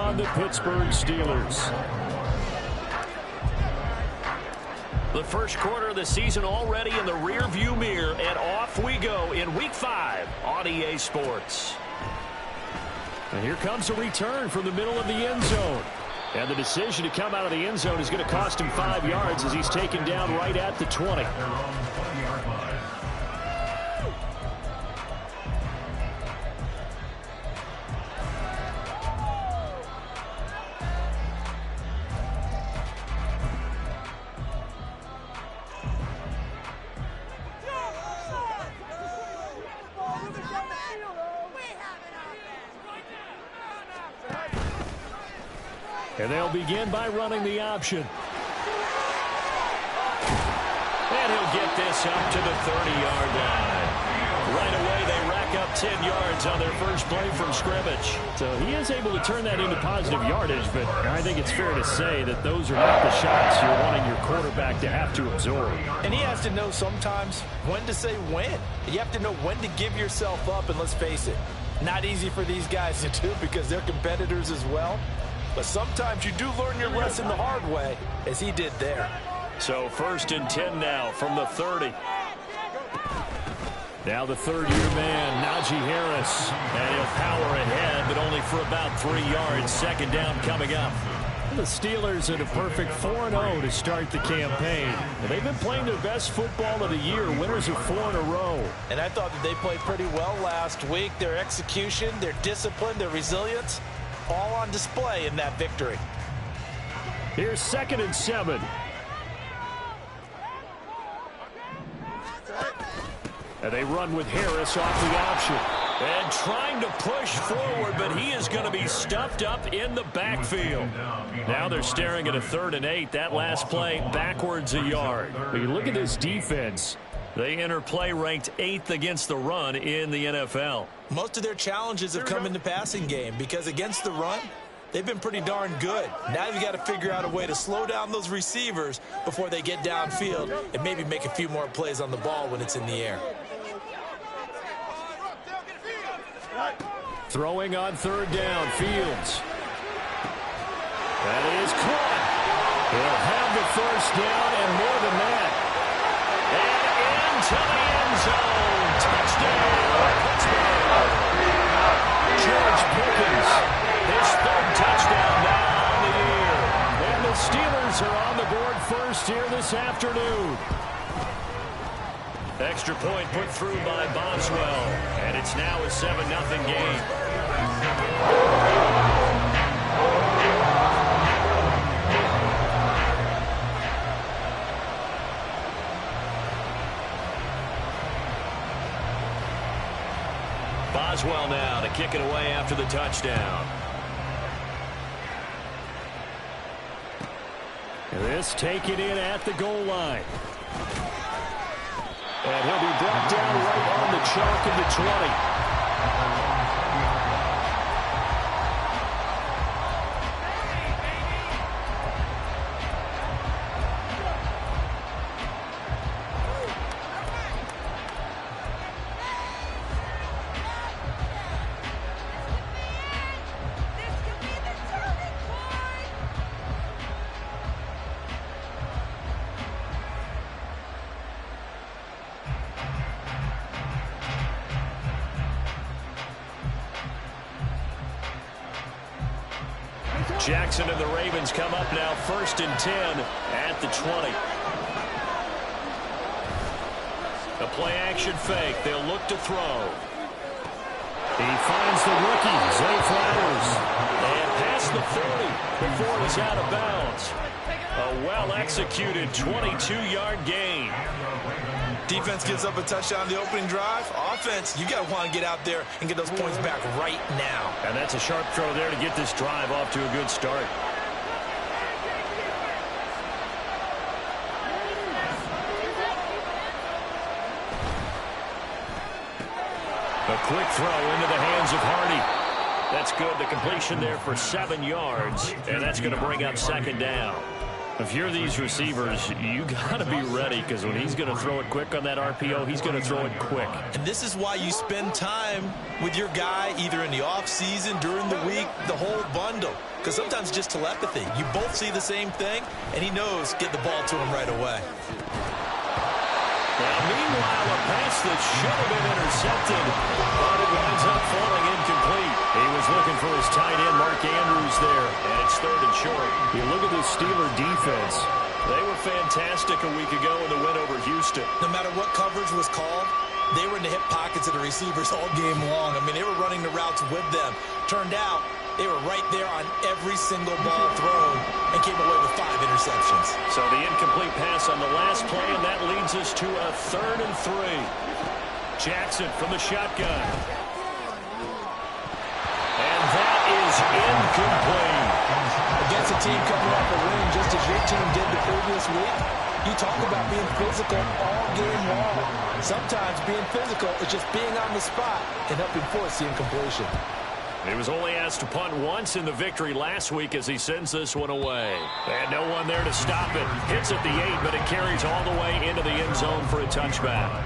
on the Pittsburgh Steelers. The first quarter of the season already in the rearview mirror, and off we go in Week 5 on EA Sports. And here comes a return from the middle of the end zone. And the decision to come out of the end zone is going to cost him 5 yards as he's taken down right at the 20. And they'll begin by running the option. And he'll get this up to the 30-yard line. Right away, they rack up 10 yards on their first play from scrimmage. So he is able to turn that into positive yardage, but I think it's fair to say that those are not the shots you're wanting your quarterback to have to absorb. And he has to know sometimes when to say when. You have to know when to give yourself up, and let's face it, not easy for these guys to do because they're competitors as well. But sometimes you do learn your lesson the hard way, as he did there. So 1st and 10 now from the 30. Now the third-year man, Najee Harris. And he'll power ahead, but only for about 3 yards. Second down coming up. The Steelers at a perfect 4-0 to start the campaign. They've been playing their best football of the year, winners of 4 in a row. And I thought that they played pretty well last week. Their execution, their discipline, their resilience, all on display in that victory. Here's 2nd and 7. And they run with Harris off the option. And trying to push forward, but he is going to be stuffed up in the backfield. Now they're staring at a 3rd and 8. That last play backwards a yard. But you look at this defense. They enter play ranked 8th against the run in the NFL. Most of their challenges have come in the passing game because against the run, they've been pretty darn good. Now you've got to figure out a way to slow down those receivers before they get downfield and maybe make a few more plays on the ball when it's in the air. Throwing on 3rd down, Fields. That is caught. He'll have the 1st down and more than that. And into the end zone. Touchdown, Pittsburgh. George Pickens, His 3rd touchdown now on the year. and the Steelers are on the board first here this afternoon. Extra point put through by Boswell. And it's now a 7-0 game. Boswell now to kick it away after the touchdown. And this taken in at the goal line. And he'll be brought down right on the chalk of the 20. Jackson and the Ravens come up now 1st and 10 at the 20. A play action fake. They'll look to throw. He finds the rookie, Zay Flowers. And past the 30 before it was out of bounds. A well-executed 22-yard gain. Defense gives up a touchdown on the opening drive. Offense, you got to want to get out there and get those points back right now. And that's a sharp throw there to get this drive off to a good start. A quick throw into the hands of Hardy. That's good. The completion there for 7 yards. And that's going to bring up 2nd down. If you're these receivers, you got to be ready, because when he's going to throw it quick on that RPO, he's going to throw it quick. And this is why you spend time with your guy either in the offseason, during the week, the whole bundle. Because sometimes it's just telepathy. You both see the same thing, and he knows get the ball to him right away. Now, meanwhile, a pass that should have been intercepted, but it winds up falling incomplete. He was looking for his tight end, Mark Andrews, there, and it's 3rd and short. You look at this Steeler defense. They were fantastic a week ago in the win over Houston. No matter what coverage was called, they were in the hip pockets of the receivers all game long. I mean, they were running the routes with them. Turned out they were right there on every single ball thrown and came away with 5 interceptions. So the incomplete pass on the last play, and that leads us to a 3rd and 3. Jackson from the shotgun. And that is incomplete. Against a team coming off a win, just as your team did the previous week, you talk about being physical all game long. Sometimes being physical is just being on the spot and helping force the incompletion. He was only asked to punt once in the victory last week as he sends this one away. And no one there to stop it. Hits at the 8, but it carries all the way into the end zone for a touchback.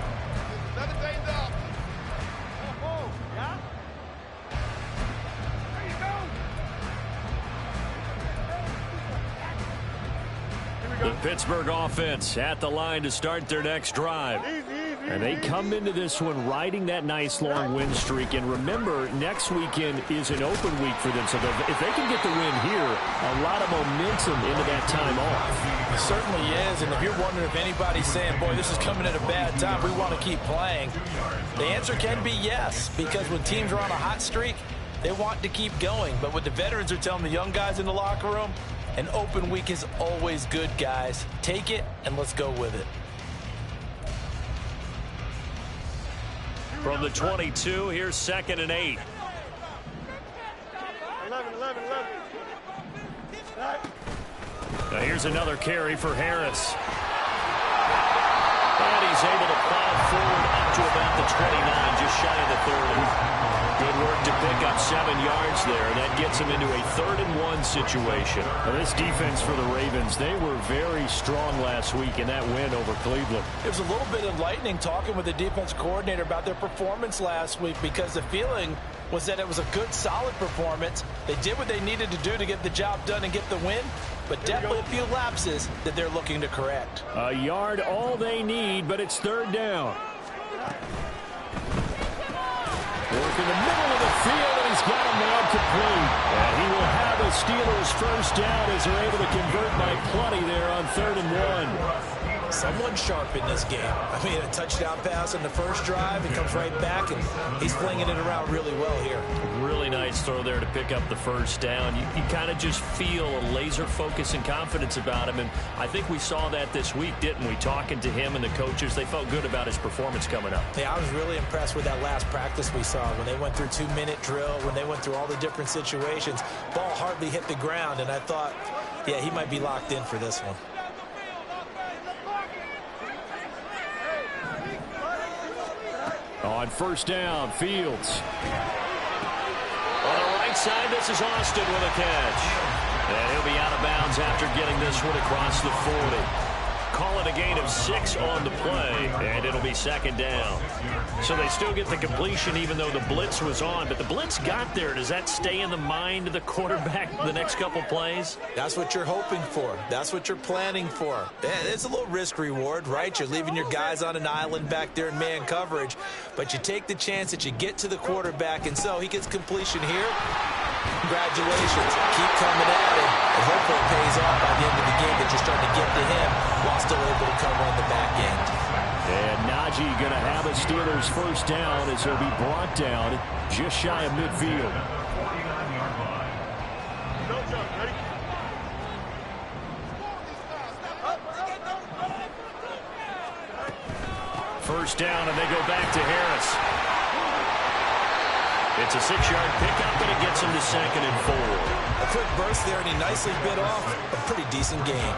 The Pittsburgh offense at the line to start their next drive. And they come into this one riding that nice long win streak. And remember, next weekend is an open week for them. So if they can get the win here, a lot of momentum into that time off. It certainly is. And if you're wondering if anybody's saying, boy, this is coming at a bad time, we want to keep playing, the answer can be yes. Because when teams are on a hot streak, they want to keep going. But what the veterans are telling the young guys in the locker room, an open week is always good, guys. Take it, and let's go with it. From the 22, here's 2nd and 8. 11. Now here's another carry for Harris. And he's able to plow forward up to about the 29, just shy of the 30. Good work to pick up 7 yards there. That gets him into a 3rd and 1 situation. Now, this defense for the Ravens, they were very strong last week in that win over Cleveland. It was a little bit enlightening talking with the defense coordinator about their performance last week, because the feeling was that it was a good, solid performance. They did what they needed to do to get the job done and get the win, but definitely a few lapses that they're looking to correct. A yard all they need, but it's 3rd down. Work in the middle of the field, and he's got a man complete. And he will have a Steelers first down as they're able to convert by plenty there on 3rd and 1. Someone sharp in this game. I mean, a touchdown pass on the first drive. It comes right back, and he's flinging it around really well here. Really nice throw there to pick up the first down. You kind of just feel a laser focus and confidence about him, and I think we saw that this week, didn't we? Talking to him and the coaches, they felt good about his performance coming up. Yeah, I was really impressed with that last practice we saw when they went through 2-minute drill, when they went through all the different situations. Ball hardly hit the ground, and I thought, yeah, he might be locked in for this one. On first down, Fields. On the right side, this is Austin with a catch. And he'll be out of bounds after getting this one across the 40. Call it a gain of 6 on the play, and it'll be 2nd down. So they still get the completion even though the blitz was on. But the blitz got there. Does that stay in the mind of the quarterback the next couple plays? That's what you're hoping for. That's what you're planning for. It's a little risk reward, right? You're leaving your guys on an island back there in man coverage. But you take the chance that you get to the quarterback, and so he gets completion here. Congratulations. Keep coming at him, and hopefully it pays off by the end of the game that you're starting to get to him while still able to cover on the back end. And Najee going to have a Steelers first down as he'll be brought down just shy of midfield. First down, and they go back to Harris. It's a 6-yard pickup, and it gets him to 2nd and 4. A quick burst there, and he nicely bit off a pretty decent gain.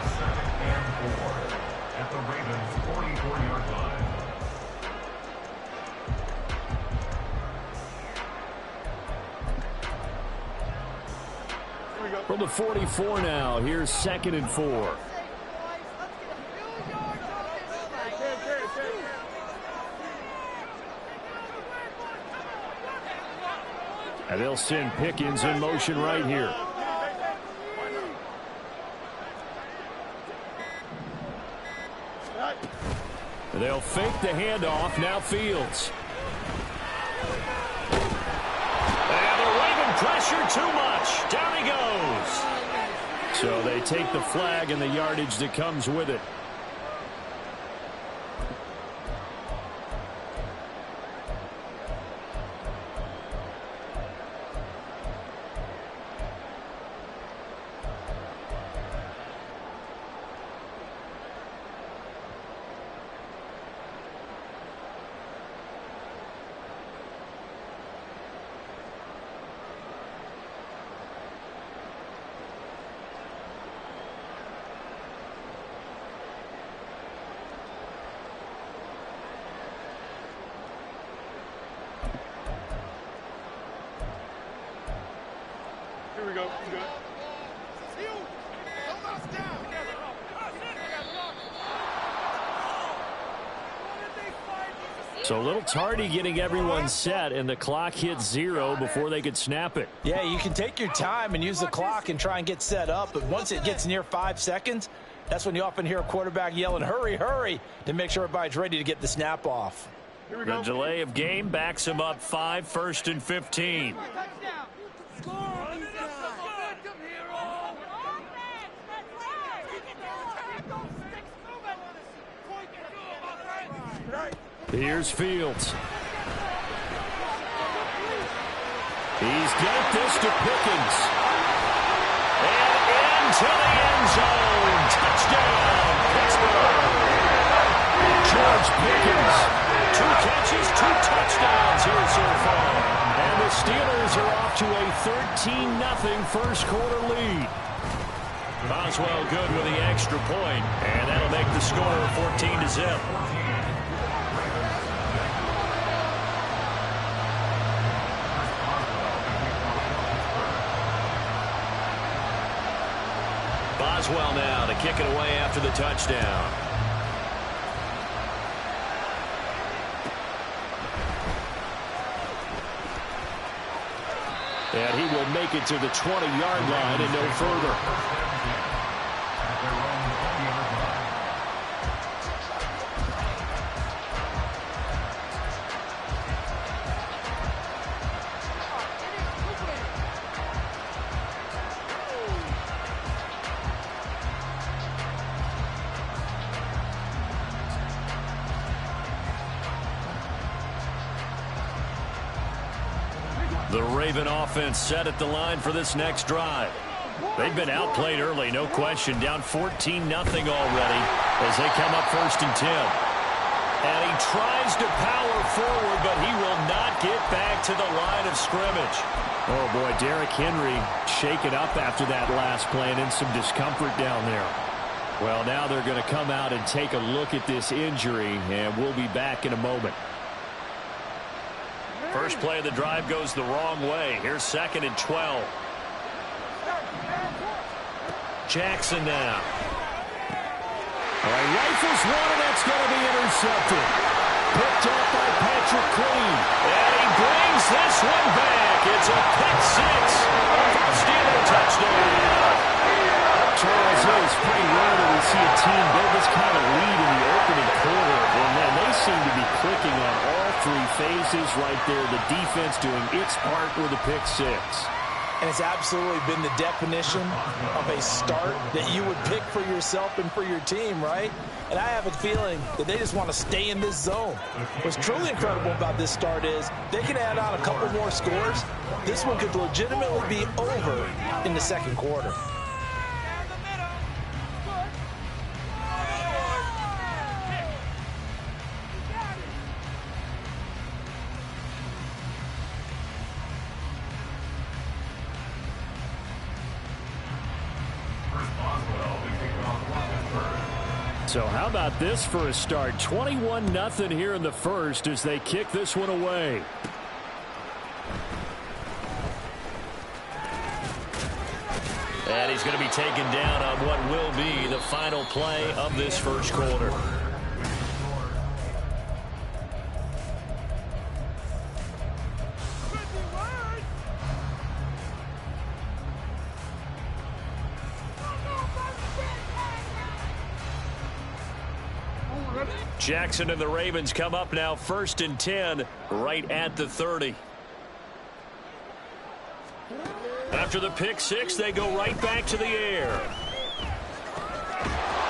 At the Ravens' 44-yard line. From the 44 now, here's 2nd and 4. And they'll send Pickens in motion right here. They'll fake the handoff. Now Fields. And the Raven pressure too much. Down he goes. So they take the flag and the yardage that comes with it. Here we go. Good. So a little tardy getting everyone set, and the clock hits 0 before they could snap it. Yeah, you can take your time and use the clock and try and get set up, but once it gets near 5 seconds, that's when you often hear a quarterback yelling, hurry, hurry, to make sure everybody's ready to get the snap off. The delay of game backs him up 5, 1st and 15. Here's Fields. He's got this to Pickens. And into the end zone. Touchdown, Pittsburgh. George Pickens. 2 catches, 2 touchdowns here so far. And the Steelers are off to a 13-0 first quarter lead. Boswell good with the extra point, and that'll make the score 14-0. Boswell now to kick it away after the touchdown. And he will make it to the 20-yard line and no further. The Raven offense set at the line for this next drive. They've been outplayed early, no question. Down 14-0 already as they come up 1st and 10. And he tries to power forward, but he will not get back to the line of scrimmage. Oh, boy, Derrick Henry shaken up after that last play and in some discomfort down there. Well, now they're going to come out and take a look at this injury, and we'll be back in a moment. First play of the drive goes the wrong way. Here's 2nd and 12. Jackson now. All right, rifles one, and that's going to be intercepted. Picked up by Patrick Queen. And he brings this one back. It's a pick 6. First Steeler touchdown. Charles, it is pretty rare that we see a team build this kind of lead in the opening quarter. And man, they seem to be clicking on all 3 phases right there. The defense doing its part with a pick 6. And it's absolutely been the definition of a start that you would pick for yourself and for your team, right? And I have a feeling that they just want to stay in this zone. What's truly incredible about this start is they can add on a couple more scores. This one could legitimately be over in the 2nd quarter. So how about this for a start? 21-0 here in the first as they kick this one away. And he's going to be taken down on what will be the final play of this first quarter. Jackson and the Ravens come up now 1st and 10 right at the 30. After the pick six, they go right back to the air.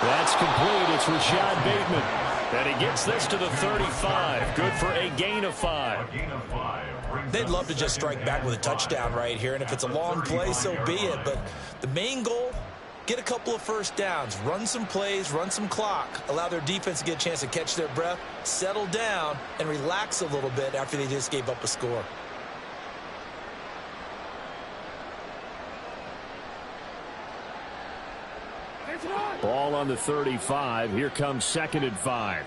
That's complete. It's Rashad Bateman. And he gets this to the 35. Good for a gain of 5. They'd love to just strike back with a touchdown right here, and if it's a long play, so be it. But the main goal, get a couple of first downs, run some plays, run some clock, allow their defense to get a chance to catch their breath, settle down, and relax a little bit after they just gave up a score. Ball on the 35. Here comes 2nd and 5.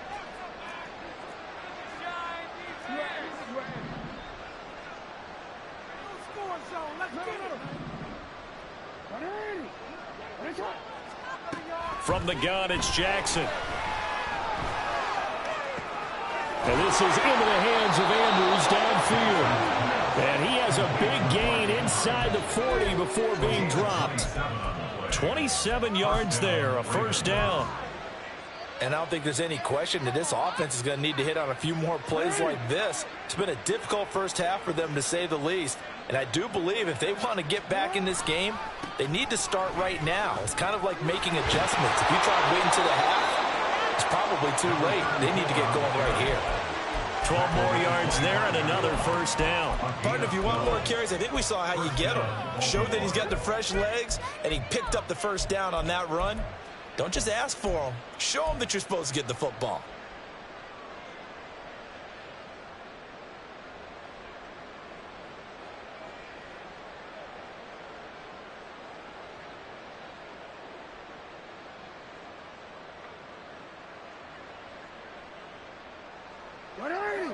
From the gun, it's Jackson. And this is into the hands of Andrews downfield. And he has a big gain inside the 40 before being dropped. 27 yards there, a first down. And I don't think there's any question that this offense is going to need to hit on a few more plays like this. It's been a difficult first half for them, to say the least. And I do believe if they want to get back in this game, they need to start right now. It's kind of like making adjustments. If you try waiting to the half, it's probably too late. They need to get going right here. 12 more yards there and another first down. Partner, if you want more carries, I think we saw how you get them. Showed that he's got the fresh legs, and he picked up the first down on that run. Don't just ask for them. Show them that you're supposed to get the football.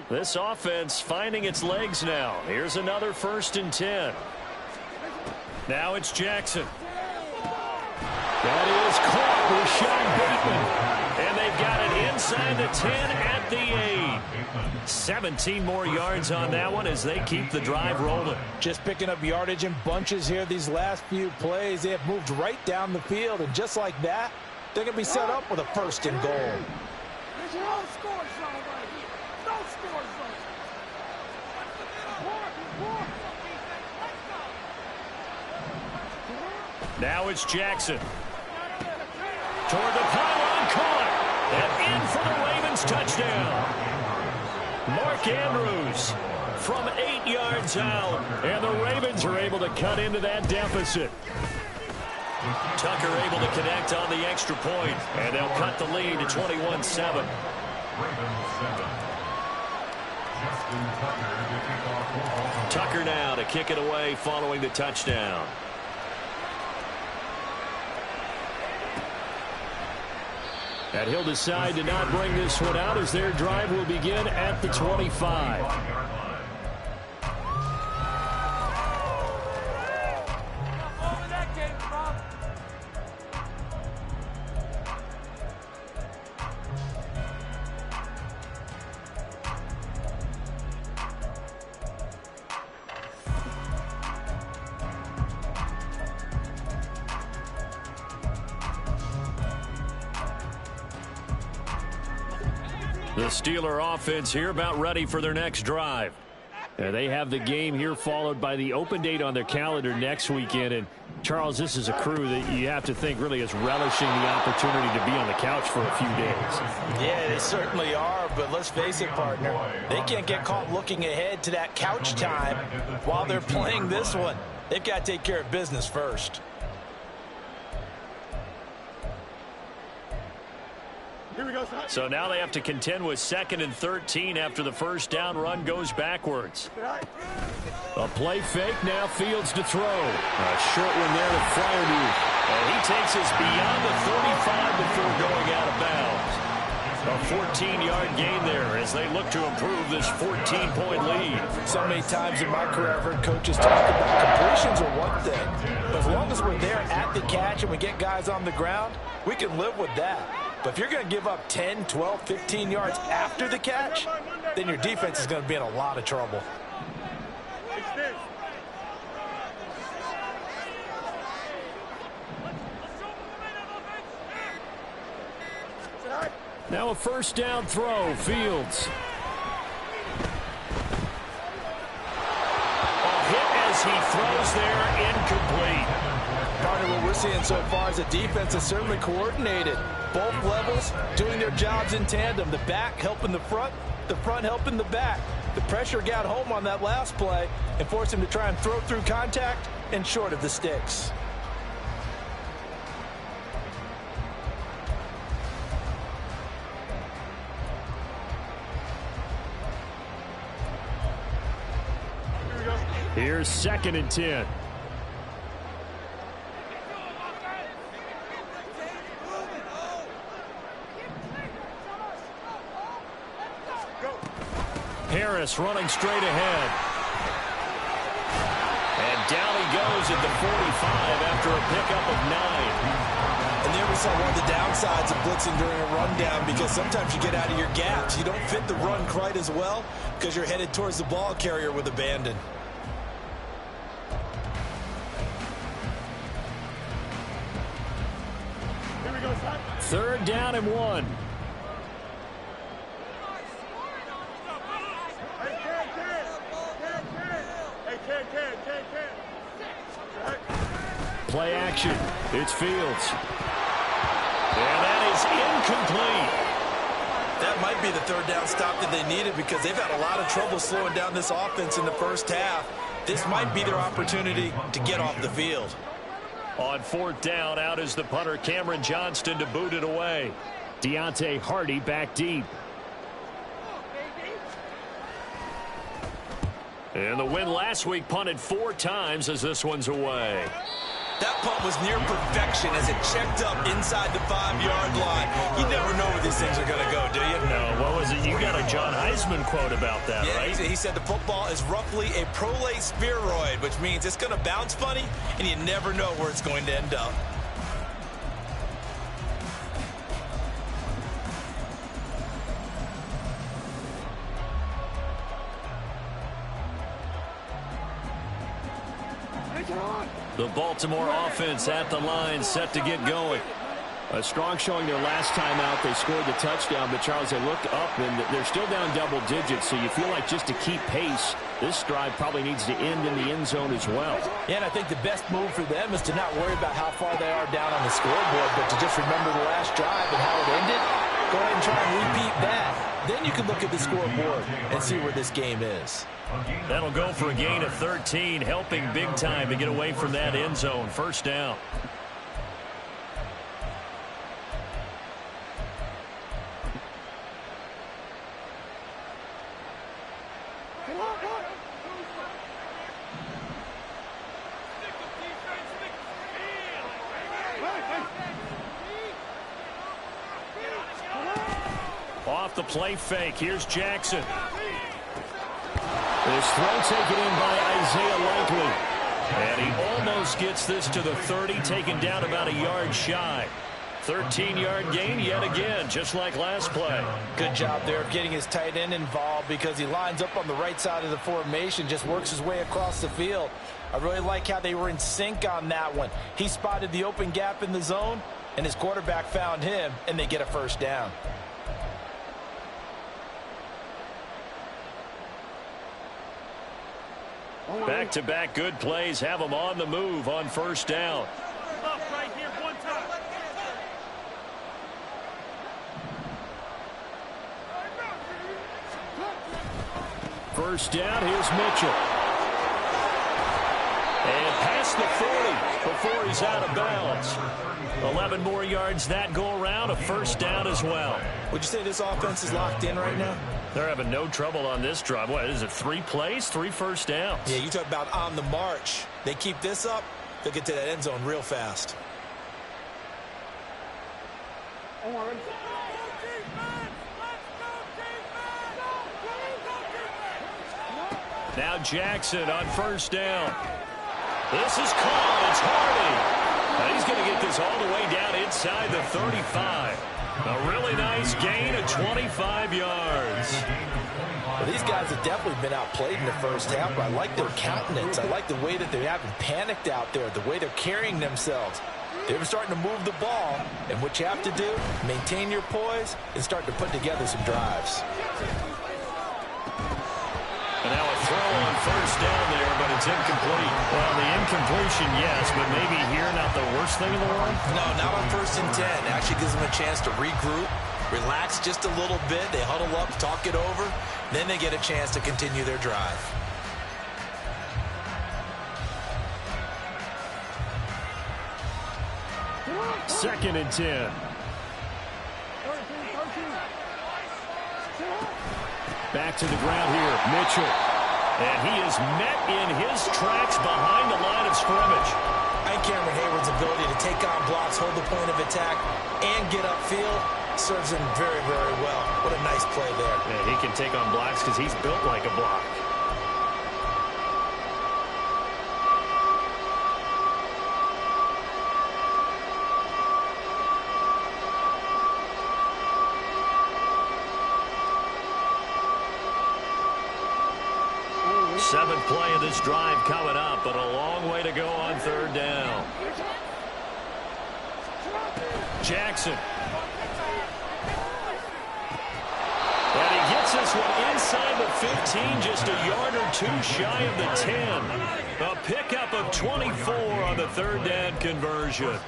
This offense finding its legs now. Here's another 1st and 10. Now it's Jackson. That is caught with Rashad Bateman. And they've got it inside the 10 at the 8. 17 more yards on that one as they keep the drive rolling. Just picking up yardage in bunches here these last few plays. They have moved right down the field, and just like that, they're going to be set up with a 1st and goal. Now it's Jackson. Toward the pylon, caught. And in for the Ravens touchdown. Mark Andrews from 8 yards out. And the Ravens are able to cut into that deficit. Tucker able to connect on the extra point. And they'll cut the lead to 21-7. Tucker now to kick it away following the touchdown. And he'll decide to not bring this one out as their drive will begin at the 25. The Steeler offense here about ready for their next drive. And they have the game here followed by the open date on their calendar next weekend. And, Charles, this is a crew that you have to think really is relishing the opportunity to be on the couch for a few days. Yeah, they certainly are, but let's face it, partner. They can't get caught looking ahead to that couch time while they're playing this one. They've got to take care of business first. So now they have to contend with 2nd and 13 after the first down run goes backwards. A play fake, now Fields to throw. A short one there to Freiermuth. And he takes us beyond the 35 before going out of bounds. A 14-yard gain there as they look to improve this 14-point lead. So many times in my career I've heard coaches talk about completions are one thing. But as long as we're there at the catch and we get guys on the ground, we can live with that. But if you're going to give up 10, 12, 15 yards after the catch, then your defense is going to be in a lot of trouble. Now a first down throw, Fields. A hit as he throws there, incomplete. Partner, what we're seeing so far is the defense is certainly coordinated. Both levels doing their jobs in tandem. The back helping the front helping the back. The pressure got home on that last play and forced him to try and throw through contact and short of the sticks. Here's 2nd and 10. Harris running straight ahead. And down he goes at the 45 after a pickup of 9. And there we saw one of the downsides of blitzing during a rundown, because sometimes you get out of your gaps. You don't fit the run quite as well because you're headed towards the ball carrier with abandon. Here we go, son. 3rd down and 1. Play action. It's Fields. And that is incomplete. That might be the 3rd down stop that they needed, because they've had a lot of trouble slowing down this offense in the first half. This might be their opportunity to get off the field. On 4th down, out is the punter, Cameron Johnston, to boot it away. Deontay Hardy back deep. And the win last week punted 4 times as this one's away. That punt was near perfection as it checked up inside the 5-yard line. You never know where these things are going to go, do you? No, what was it? You got a John Heisman quote about that, yeah, right? He said the football is roughly a prolate spheroid, which means it's going to bounce funny, and you never know where it's going to end up. The Baltimore offense at the line, set to get going. A strong showing their last time out. They scored the touchdown, but Charles, they looked up, and they're still down double digits, so you feel like just to keep pace, this drive probably needs to end in the end zone as well. Yeah, and I think the best move for them is to not worry about how far they are down on the scoreboard, but to just remember the last drive and how it ended. Go ahead and try and repeat that. Then you can look at the scoreboard and see where this game is. That'll go for a gain of 13, helping big time to get away from that end zone. 1st down. Off the play fake, here's Jackson. This throw taken in by Isaiah Likely. And he almost gets this to the 30, taken down about a yard shy. 13-yard gain yet again, just like last play. Good job there of getting his tight end involved, because he lines up on the right side of the formation, just works his way across the field. I really like how they were in sync on that one. He spotted the open gap in the zone, and his quarterback found him, and they get a 1st down. Back-to-back good plays have them on the move on 1st down. Right here, one time. 1st down, here's Mitchell. And past the 40 before he's out of bounds. 11 more yards that go around, a 1st down as well. Would you say this offense is locked in right now? They're having no trouble on this drive. What is it, 3 plays, 3 1st downs? Yeah, you talk about on the march. They keep this up, they'll get to that end zone real fast. Now Jackson on 1st down. This is caught. It's Hardy. Now he's going to get this all the way down inside the 35. A really nice gain of 25 yards. Well, these guys have definitely been outplayed in the first half, but I like their countenance. I like the way that they haven't panicked out there, the way they're carrying themselves. They're starting to move the ball, and what you have to do, maintain your poise and start to put together some drives. And now a throw on first down there, but it's incomplete. Well, the incompletion, yes, but maybe here not the worst thing in the world? No, not on 1st and 10. It actually gives them a chance to regroup, relax just a little bit. They huddle up, talk it over, then they get a chance to continue their drive. Second and 10. Back to the ground here, Mitchell. And he is met in his tracks behind the line of scrimmage. And Cameron Hayward's ability to take on blocks, hold the point of attack, and get upfield serves him very, very well. What a nice play there. And he can take on blocks because he's built like a block. Seventh play of this drive coming up, but a long way to go on 3rd down. Jackson. And he gets this one inside the 15, just a yard or two shy of the 10. A pickup of 24 on the 3rd down conversion.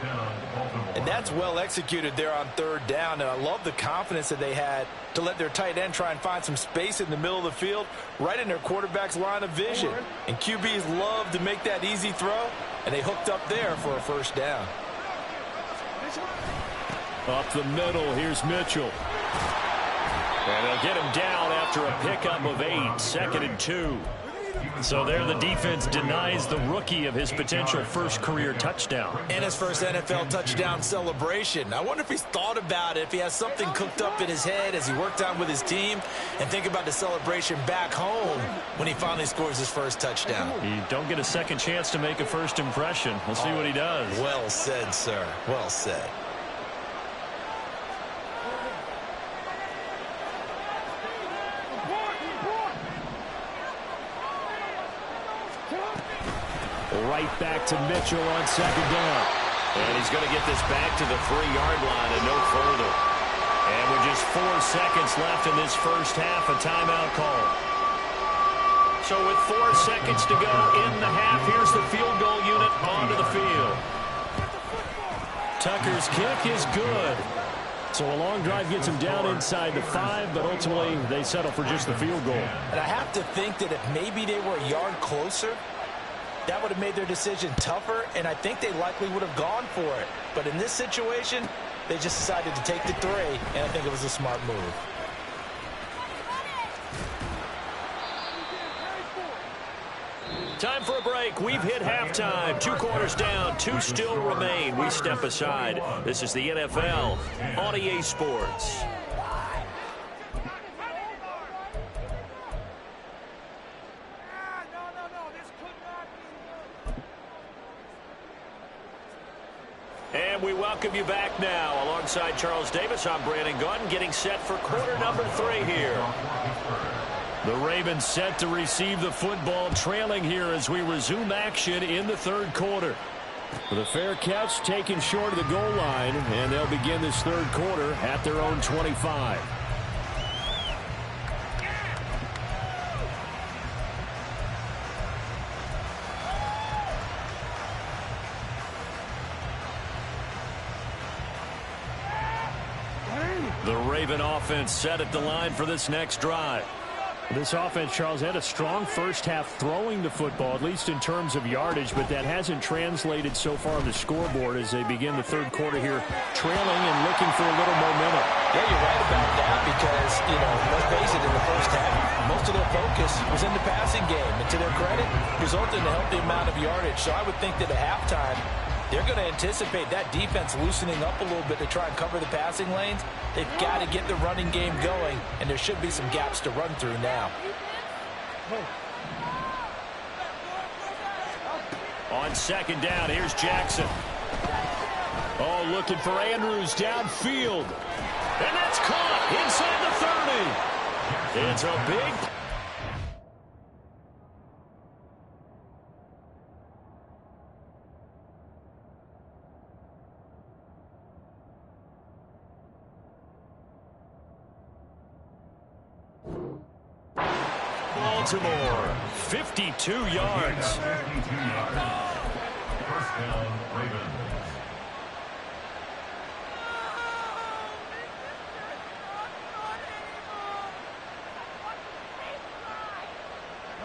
And that's well executed there on 3rd down, and I love the confidence that they had to let their tight end try and find some space in the middle of the field, right in their quarterback's line of vision. And QBs love to make that easy throw, and they hooked up there for a 1st down. Up the middle, here's Mitchell. And they'll get him down after a pickup of 8, 2nd and 2. So there the defense denies the rookie of his potential first career touchdown. And his first NFL touchdown celebration. I wonder if he's thought about it, if he has something cooked up in his head as he worked out with his team, and think about the celebration back home when he finally scores his first touchdown. You don't get a second chance to make a first impression. We'll see what he does. Well said, sir. Well said. Right back to Mitchell on 2nd down. And he's going to get this back to the 3-yard line and no further. And with just 4 seconds left in this first half, a timeout call. So with 4 seconds to go in the half, here's the field goal unit onto the field. Tucker's kick is good. So a long drive gets him down inside the 5, but ultimately they settle for just the field goal. And I have to think that if maybe they were a yard closer, that would have made their decision tougher, and I think they likely would have gone for it. But in this situation, they just decided to take the 3, and I think it was a smart move. Time for a break. We've hit halftime. 2 quarters down, 2 still remain. We step aside. This is the NFL on EA Sports. And we welcome you back now. Alongside Charles Davis, I'm Brandon Gaudin, getting set for quarter number 3 here. The Ravens set to receive the football, trailing here as we resume action in the 3rd quarter. With a fair catch taken short of the goal line, and they'll begin this 3rd quarter at their own 25. The Raven offense set at the line for this next drive. This offense, Charles, had a strong first half throwing the football, at least in terms of yardage, but that hasn't translated so far on the scoreboard as they begin the 3rd quarter here, trailing and looking for a little momentum. Yeah, you're right about that because, let's face it, in the first half, most of their focus was in the passing game. And to their credit, resulted in a healthy amount of yardage. So I would think that at halftime, they're going to anticipate that defense loosening up a little bit to try and cover the passing lanes. They've got to get the running game going, and there should be some gaps to run through now. On 2nd down, here's Jackson. Oh, looking for Andrews downfield. And that's caught inside the 30. It's a big Baltimore. 52 yards. First down, Ravens.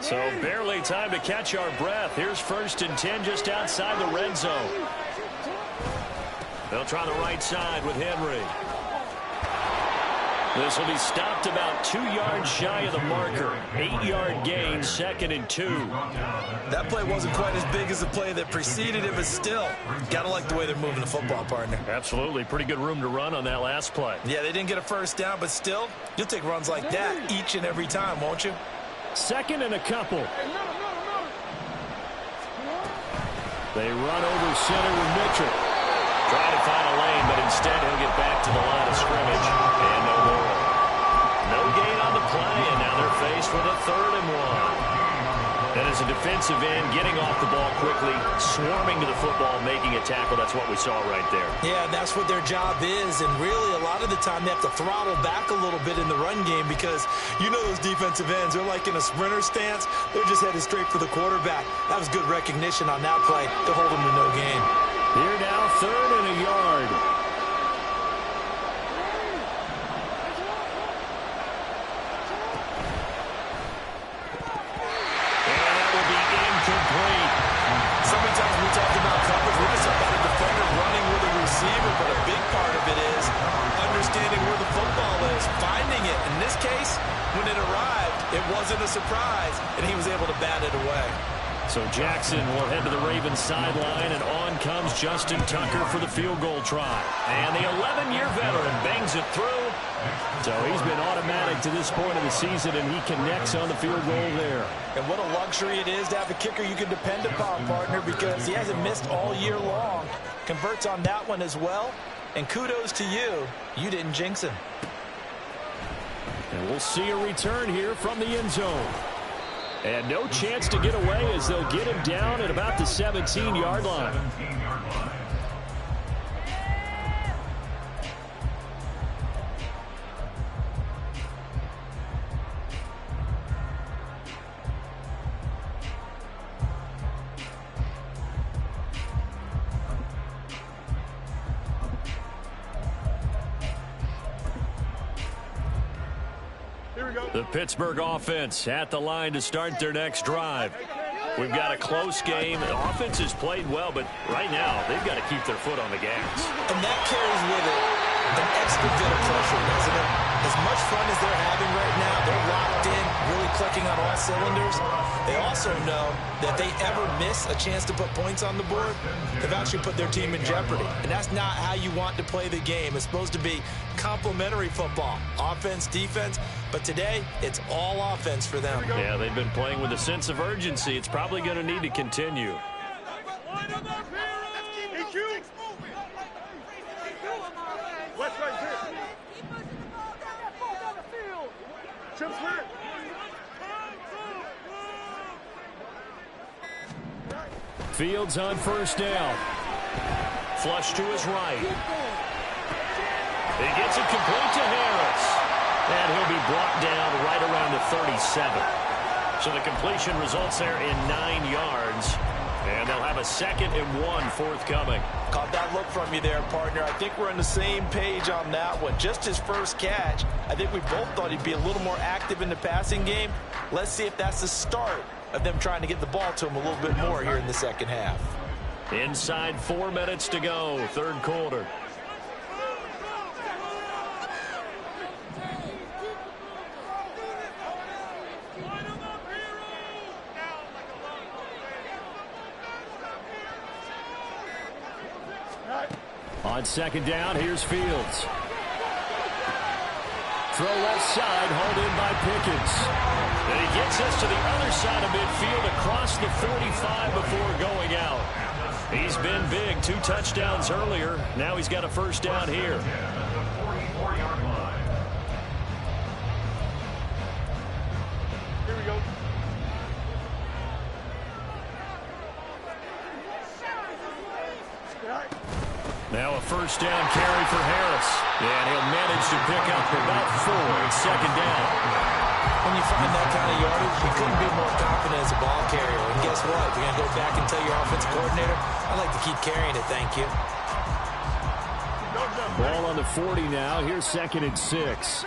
So barely time to catch our breath. Here's 1st and 10 just outside the red zone. They'll try the right side with Henry. This will be stopped about 2 yards shy of the marker. 8-yard gain, 2nd and 2. That play wasn't quite as big as the play that preceded it, but still, gotta like the way they're moving the football, partner. Absolutely. Pretty good room to run on that last play. Yeah, they didn't get a first down, but still, you'll take runs like that each and every time, won't you? 2nd and a couple. They run over center with Mitchell. Trying to find a lane, but instead he'll get back to the line of scrimmage. And no more. No gain on the play, and now they're faced with a 3rd and 1. And as a defensive end, getting off the ball quickly, swarming to the football, making a tackle, that's what we saw right there. Yeah, that's what their job is, and really a lot of the time they have to throttle back a little bit in the run game because you know those defensive ends, they're like in a sprinter stance. They're just headed straight for the quarterback. That was good recognition on that play to hold them to no gain. Here now, 3rd and a yard. And that will be incomplete. So many times we talked about coverage, we're just talking about a defender running with a receiver, but a big part of it is understanding where the football is, finding it. In this case, when it arrived, it wasn't a surprise, and he was able to bat it away. So Jackson will head to the Ravens sideline, and on comes Justin Tucker for the field goal try. And the 11-year veteran bangs it through. So he's been automatic to this point of the season, and he connects on the field goal there. And what a luxury it is to have a kicker you can depend upon, partner, because he hasn't missed all year long. Converts on that one as well. And kudos to you. You didn't jinx him. And we'll see a return here from the end zone. And no chance to get away as they'll get him down at about the 17-yard line. 17-yard line. The Pittsburgh offense at the line to start their next drive. We've got a close game. The offense has played well, but right now they've got to keep their foot on the gas. And that carries with it an extra bit of pressure, doesn't it? As much fun as they're having right now, they're locked in, really clicking on all cylinders. They also know that they ever miss a chance to put points on the board, they've actually put their team in jeopardy. And that's not how you want to play the game. It's supposed to be complementary football, offense, defense. But today, it's all offense for them. Yeah, they've been playing with a sense of urgency. It's probably going to need to continue. West right here. Chip Smith. Fields on first down. Flush to his right. He gets it complete to Harris. And he'll be brought down right around the 37. So the completion results there in 9 yards. And they'll have a 2nd and 1 forthcoming. Caught that look from you there, partner. I think we're on the same page on that one. Just his first catch. I think we both thought he'd be a little more active in the passing game. Let's see if that's the start of them trying to get the ball to him a little bit more here in the second half. Inside 4 minutes to go, third quarter. On second down, here's Fields. Throw left side, hauled in by Pickens. And he gets us to the other side of midfield across the 45 before going out. He's been big, 2 touchdowns earlier. Now he's got a first down here. Here we go. Now a first down carry for Harris. And he'll manage to pick up about 4 at second down. When you find that kind of yardage, you couldn't be more confident as a ball carrier. And guess what? You're going to go back and tell your offensive coordinator, I'd like to keep carrying it, thank you. Ball on the 40 now. Here's 2nd and 6.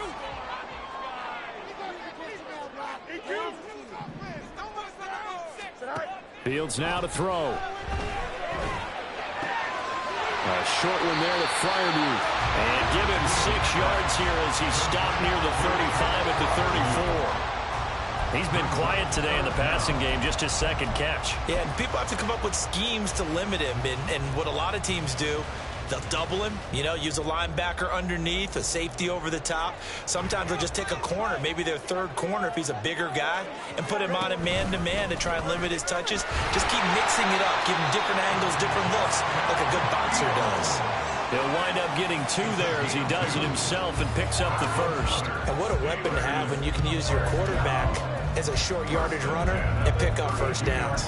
Fields now to throw. A short one there to Freiermuth. And give him 6 yards here as he stopped near the 35 at the 34. He's been quiet today in the passing game, just his 2nd catch. Yeah, and people have to come up with schemes to limit him. And what a lot of teams do, they'll double him, use a linebacker underneath, a safety over the top. Sometimes they'll just take a corner, maybe their 3rd corner if he's a bigger guy, and put him on a man-to-man to try and limit his touches. Just keep mixing it up, give him different angles, different looks, like a good boxer does. He'll wind up getting 2 there as he does it himself and picks up the 1st. And what a weapon to have when you can use your quarterback as a short yardage runner and pick up 1st downs.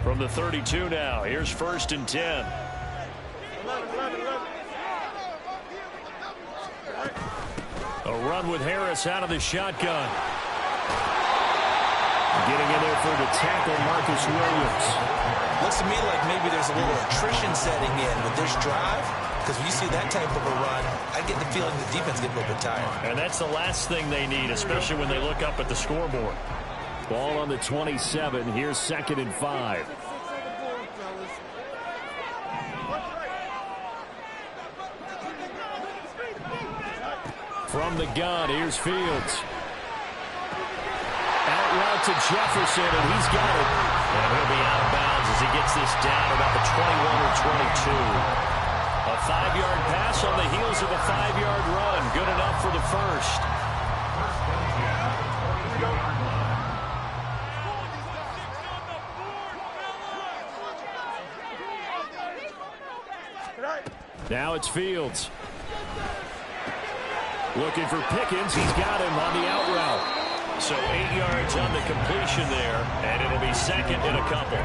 From the 32 now, here's 1st and 10. A run with Harris out of the shotgun. Getting in there for the tackle, Marcus Williams. Looks to me like maybe there's a little attrition setting in with this drive, because when you see that type of a run, I get the feeling the defense gets a little bit tired. And that's the last thing they need, especially when they look up at the scoreboard. Ball on the 27. Here's 2nd and 5. From the gun, here's Fields. Out route to Jefferson, and he's got it. And he'll be out of bounds as he gets this down about the 21 or 22. A 5-yard pass on the heels of a 5-yard run. Good enough for the 1st. Now it's Fields. Looking for Pickens. He's got him on the out route. So 8 yards on the completion there, and it'll be 2nd and a couple.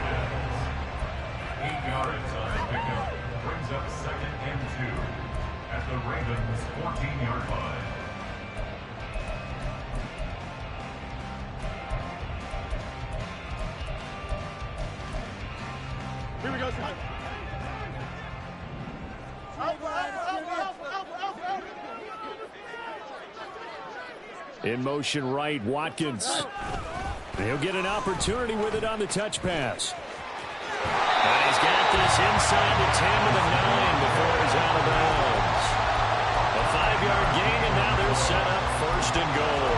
8 yards on the pickup. Brings up 2nd and 2 at the Ravens' 14-yard line. Here we go, son. In motion right, Watkins. He'll get an opportunity with it on the touch pass. And he's got this inside the 10 to the 9 before he's out of bounds. A 5-yard gain, and now they're set up 1st and goal.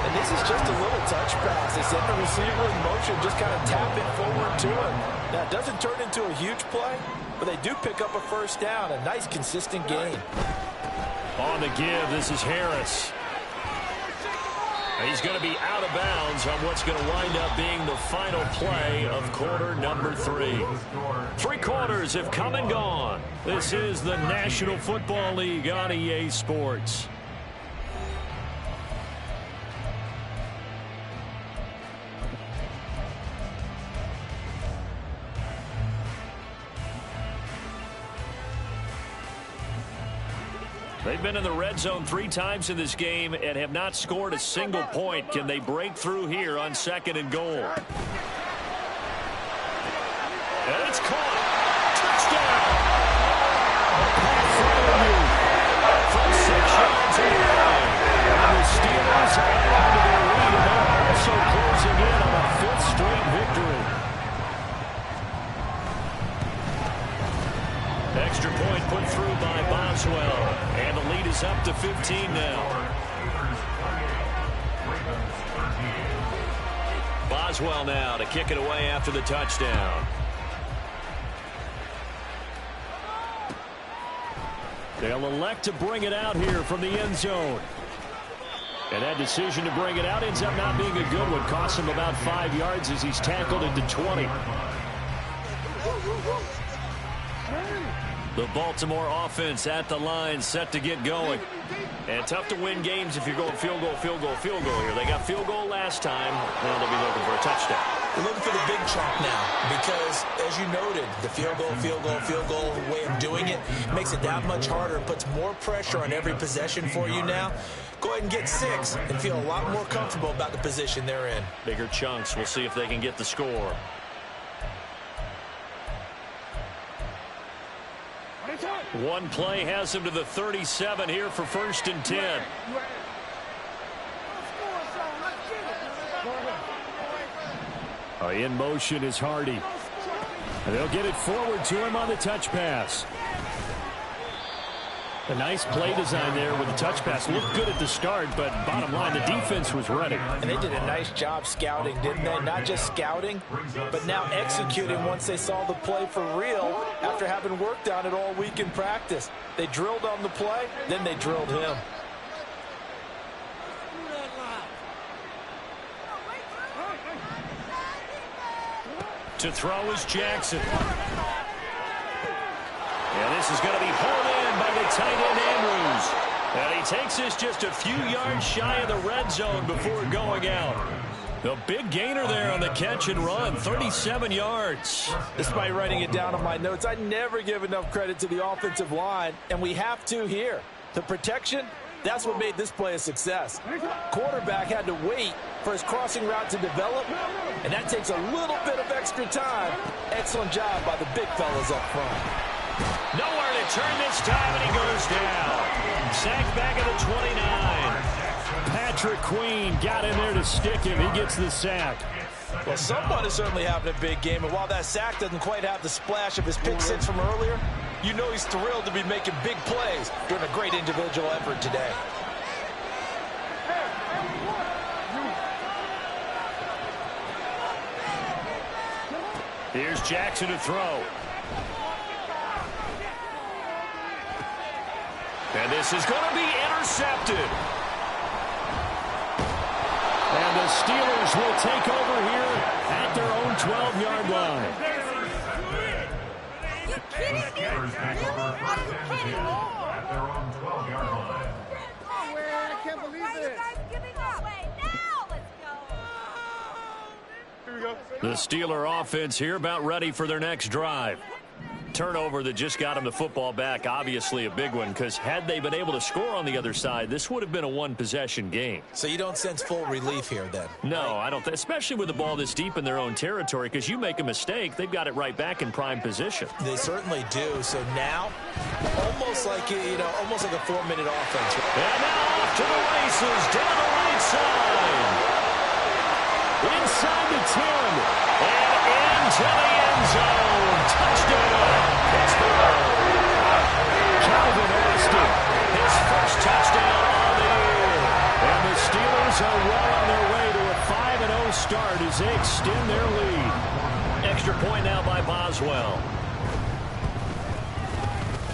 And this is just a little touch pass. They send the receiver in motion, just kind of tap it forward to him. Now, it doesn't turn into a huge play, but they do pick up a 1st down. A nice, consistent gain. On the give, this is Harris. He's going to be out of bounds on what's going to wind up being the final play of quarter number 3. 3 quarters have come and gone. This is the National Football League on EA Sports. They've been in the red zone 3 times in this game and have not scored a single point. Can they break through here on 2nd and goal? And it's caught. Touchdown! From 6 yards away. And the Steelers hang on to their lead, and they're also closing in on a 5th straight victory. Extra point put through by Boswell. And the lead is up to 15 now. Boswell now to kick it away after the touchdown. They'll elect to bring it out here from the end zone. And that decision to bring it out ends up not being a good one. Costs him about 5 yards as he's tackled into 20. The Baltimore offense at the line, set to get going. And tough to win games if you're going field goal, field goal, field goal here. They got field goal last time. Now they'll be looking for a touchdown. They're looking for the big chunk now because, as you noted, the field goal way of doing it makes it that much harder. It puts more pressure on every possession for you now. Go ahead and get 6 and feel a lot more comfortable about the position they're in. Bigger chunks. We'll see if they can get the score. One play has him to the 37 here for 1st and 10. In motion is Hardy. And they'll get it forward to him on the touch pass. A nice play design there with the touch pass. Looked good at the start, but bottom line, the defense was ready. And they did a nice job scouting, didn't they? Not just scouting, but now executing once they saw the play for real after having worked on it all week in practice. They drilled on the play, then they drilled him. To throw is Jackson. And this is going to be hauled in by the tight end Andrews. And he takes this just a few yards shy of the red zone before going out. The big gainer there on the catch and run, 37 yards. Despite writing it down on my notes, I never give enough credit to the offensive line, and we have to here. The protection, that's what made this play a success. Quarterback had to wait for his crossing route to develop, and that takes a little bit of extra time. Excellent job by the big fellas up front. Nowhere to turn this time, and he goes down. Sacked back at the 29. Patrick Queen got in there to stick him. He gets the sack. Well, someone is certainly having a big game, and while that sack doesn't quite have the splash of his pick six from earlier, you know he's thrilled to be making big plays during a great individual effort today. Here's Jackson to throw. And this is going to be intercepted. And the Steelers will take over here at their own 12-yard line. The Steelers take over 1st and 10 at their own 12-yard line. I can't believe this. Here we go. The Steeler offense here about ready for their next drive. Turnover that just got them the football back, obviously a big one, because had they been able to score on the other side, this would have been a one-possession game. So you don't sense full relief here then? No, I don't, especially with the ball this deep in their own territory, because you make a mistake, they've got it right back in prime position. They certainly do. So now, almost like a 4-minute offense. And now off to the races, down the right side. Inside the 10, and into the end zone. Touchdown, Pittsburgh. Calvin Austin. His first touchdown on the year. And the Steelers are well on their way to a 5-0 start as they extend their lead. Extra point now by Boswell.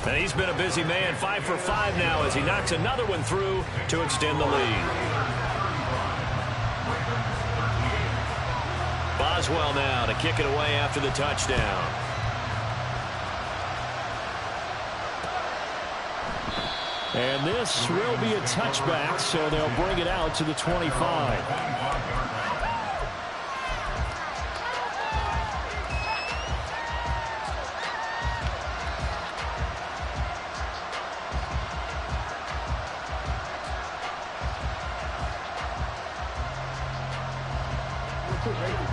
And he's been a busy man, 5 for 5 now as he knocks another one through to extend the lead. Boswell now to kick it away after the touchdown. And this will be a touchback, so they'll bring it out to the 25.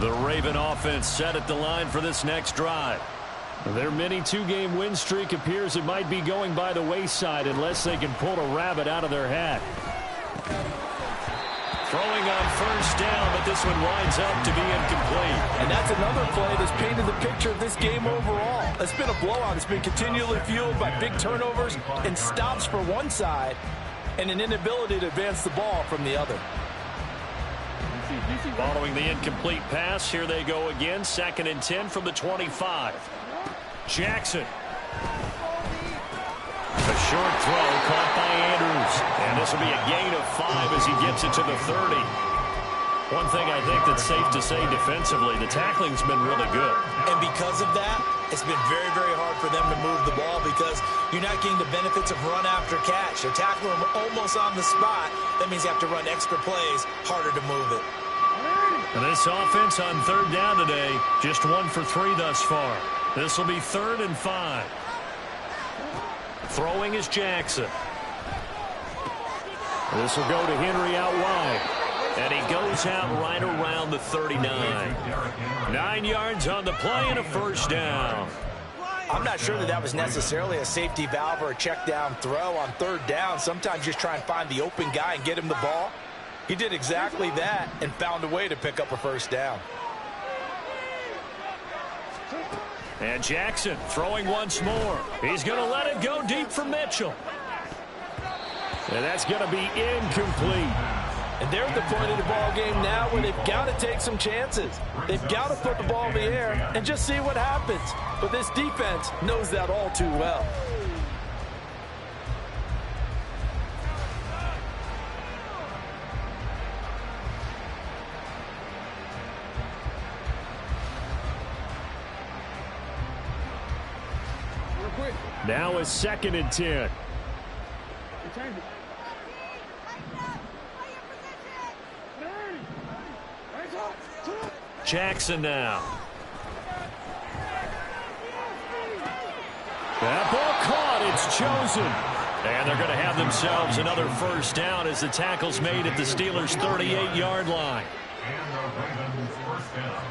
The Raven offense set at the line for this next drive. Their mini 2-game win streak appears it might be going by the wayside unless they can pull a rabbit out of their hat. Throwing on first down, but this one winds up to be incomplete. And that's another play that's painted the picture of this game overall. It's been a blowout. It's been continually fueled by big turnovers and stops for one side and an inability to advance the ball from the other. Following the incomplete pass, here they go again. 2nd and 10 from the 25. Jackson. A short throw caught by Andrews. And this will be a gain of 5 as he gets it to the 30. One thing I think that's safe to say defensively, the tackling's been really good. And because of that, it's been very, very hard for them to move the ball because you're not getting the benefits of run after catch. They're tackling them almost on the spot. That means you have to run extra plays, harder to move it. And this offense on third down today, just 1 for 3 thus far. This will be 3rd and 5. Throwing is Jackson. This will go to Henry out wide. And he goes out right around the 39. 9 yards on the play and a first down. I'm not sure that was necessarily a safety valve or a check down throw on third down. Sometimes just try and find the open guy and get him the ball. He did exactly that and found a way to pick up a first down. And Jackson throwing once more. He's going to let it go deep for Mitchell. And that's going to be incomplete. And they're at the point of the ball game now where they've got to take some chances. They've got to put the ball in the air and just see what happens. But this defense knows that all too well. Now a 2nd and 10. Jackson now. That ball caught. It's chosen. And they're going to have themselves another first down as the tackle's made at the Steelers' 38-yard line. And the Ravens first down.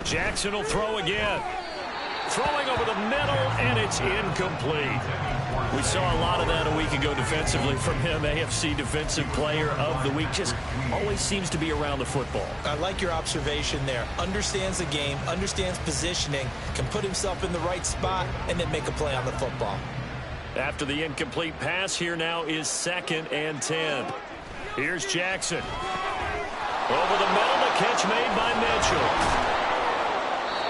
Jackson will throw again. Throwing over the middle, and it's incomplete. We saw a lot of that a week ago defensively from him. AFC Defensive Player of the Week. Just always seems to be around the football. I like your observation there. Understands the game, understands positioning, can put himself in the right spot, and then make a play on the football. After the incomplete pass, here now is 2nd and 10. Here's Jackson. Over the middle, the catch made by Mitchell.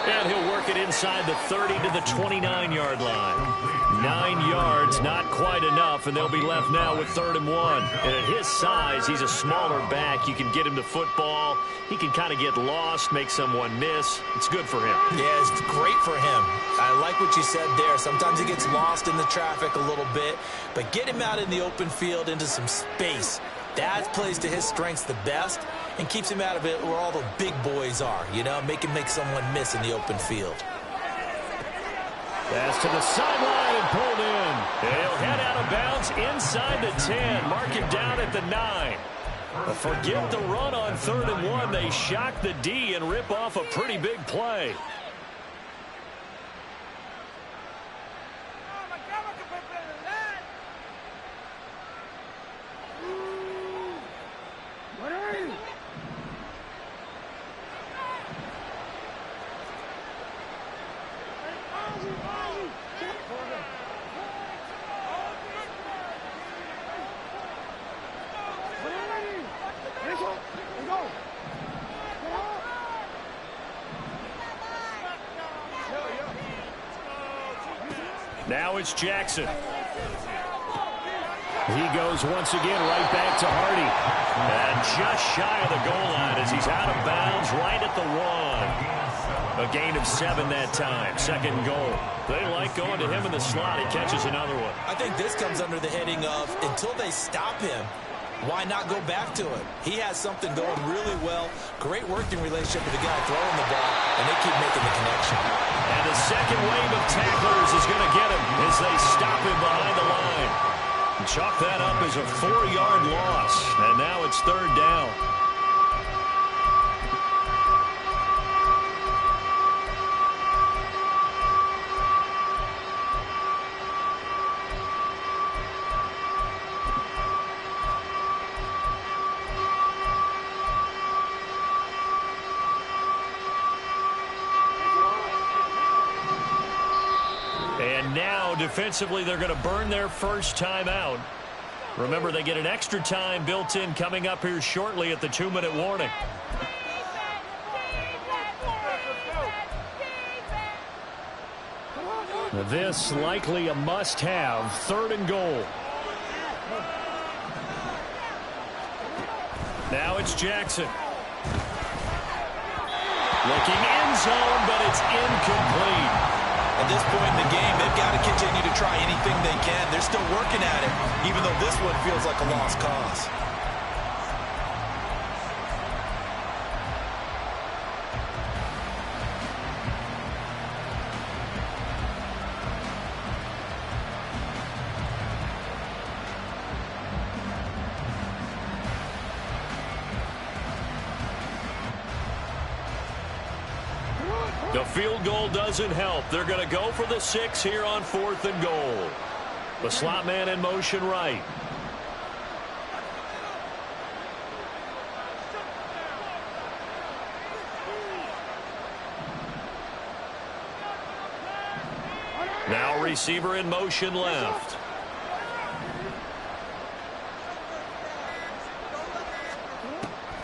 And he'll work it inside the 30 to the 29-yard line. 9 yards, not quite enough, and they'll be left now with 3rd and 1. And at his size, he's a smaller back. You can get him the football. He can kind of get lost, make someone miss. It's good for him. Yeah, it's great for him. I like what you said there. Sometimes he gets lost in the traffic a little bit, but get him out in the open field into some space. That plays to his strengths the best and keeps him out of it where all the big boys are, you know, make someone miss in the open field. Pass to the sideline and pulled in. He'll head out of bounds inside the 10. Mark him down at the 9. But forget the run on 3rd and 1. They shock the D and rip off a pretty big play. Now it's Jackson. He goes once again right back to Hardy. And just shy of the goal line as he's out of bounds right at the 1. A gain of 7 that time. 2nd goal. They like going to him in the slot. He catches another one. I think this comes under the heading of until they stop him, why not go back to him? He has something going really well. Great working relationship with the guy throwing the ball, and they keep making the connection. And the second wave of tacklers is going to get him as they stop him behind the line. And chalk that up as a 4-yard loss. And now it's 3rd down. And now, defensively, they're going to burn their first time out. Remember, they get an extra time built in coming up here shortly at the 2-minute warning. This likely a must-have. 3rd and goal. Now it's Jackson. Looking end zone, but it's incomplete. At this point in the game, they've got to continue to try anything they can. They're still working at it, even though this one feels like a lost cause. The field goal doesn't help. They're going to go for the 6 here on 4th and goal. The slot man in motion right. Now receiver in motion left.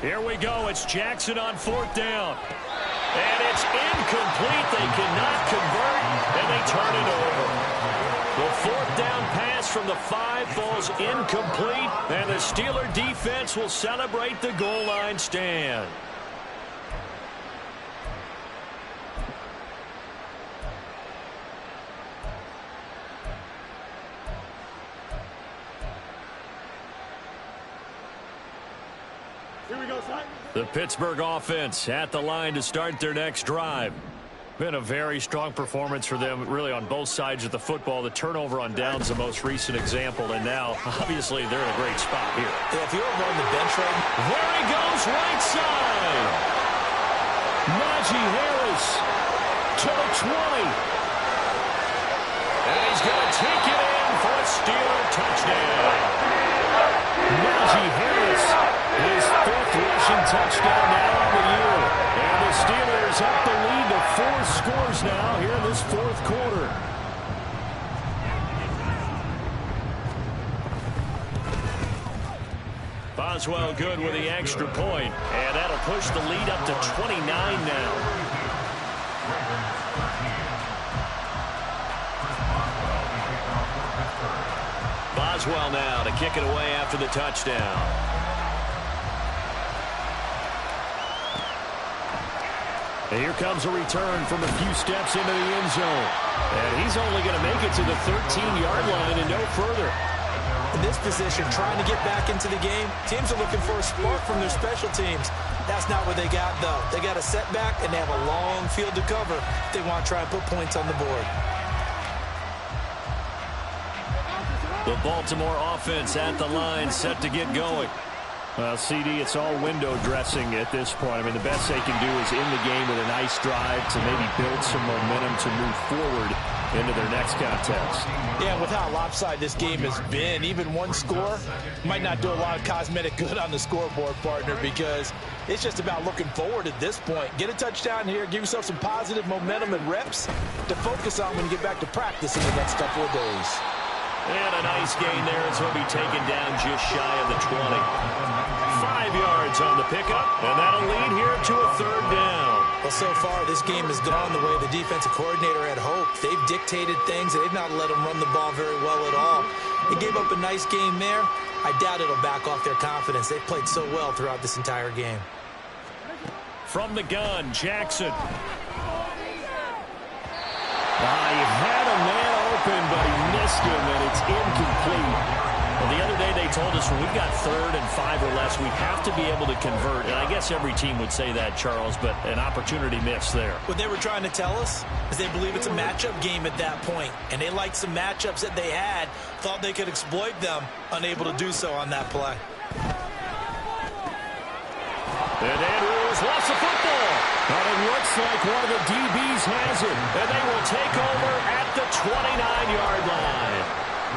Here we go. It's Jackson on 4th down. And it's incomplete. They cannot convert, and they turn it over. The 4th down pass from the 5 falls incomplete, and the Steeler defense will celebrate the goal line stand. The Pittsburgh offense at the line to start their next drive. Been a very strong performance for them, really, on both sides of the football. The turnover on downs, the most recent example, and now, obviously, they're in a great spot here. Yeah, if you're over on the bench right now. There he goes, right side. Najee Harris to the 20. And he's going to take it in for a Steeler touchdown. Najee Harris, his 5th rushing touchdown now on the year. And the Steelers up the lead to 4 scores now here in this 4th quarter. Boswell good with the extra point, and that'll push the lead up to 29 now. Boswell now to kick it away after the touchdown. And here comes a return from a few steps into the end zone. And he's only going to make it to the 13-yard line and no further. In this position, trying to get back into the game, teams are looking for a spark from their special teams. That's not what they got, though. They got a setback, and they have a long field to cover if they want to try and put points on the board. The Baltimore offense at the line, set to get going. Well, CD, it's all window dressing at this point. I mean, the best they can do is in the game with a nice drive to maybe build some momentum to move forward into their next contest. Yeah, with how lopsided this game has been, even one score might not do a lot of cosmetic good on the scoreboard, partner, because it's just about looking forward at this point. Get a touchdown here, give yourself some positive momentum and reps to focus on when you get back to practice in the next couple of days. And a nice gain there as he'll be taken down just shy of the 20. 5 yards on the pickup, and that'll lead here to a 3rd down. Well, so far, this game has gone the way the defensive coordinator had hoped. They've dictated things. They've not let them run the ball very well at all. They gave up a nice game there. I doubt it'll back off their confidence. They've played so well throughout this entire game. From the gun, Jackson. He had a man open, but he missed him, and it's incomplete. Well, the other day they told us when we've got 3rd and 5 or less, we have to be able to convert. And I guess every team would say that, Charles, but an opportunity missed there. What they were trying to tell us is they believe it's a matchup game at that point, and they liked some matchups that they had, thought they could exploit them, unable to do so on that play. And Andrews lost the football. But it looks like one of the DBs has it. And they will take over at the 29-yard line.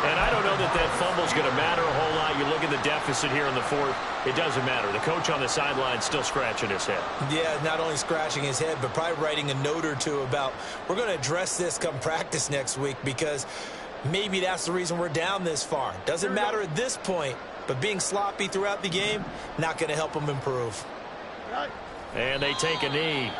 And I don't know that that fumble's going to matter a whole lot. You look at the deficit here in the 4th, it doesn't matter. The coach on the sideline still scratching his head. Yeah, not only scratching his head, but probably writing a note or two about, we're going to address this come practice next week, because maybe that's the reason we're down this far. Doesn't matter at this point, but being sloppy throughout the game, not going to help them improve. And they take a knee.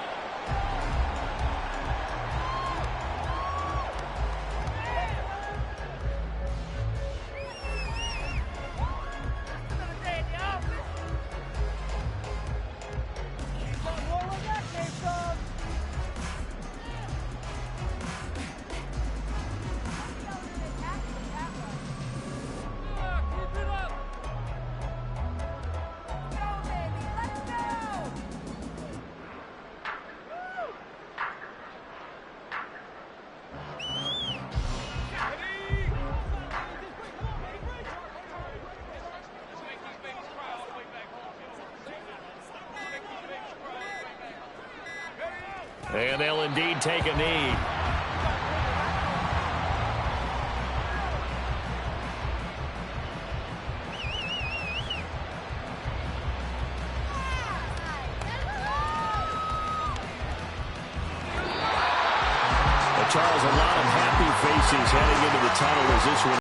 And they'll indeed take a knee. Charles, a lot of happy faces heading into the tunnel as this one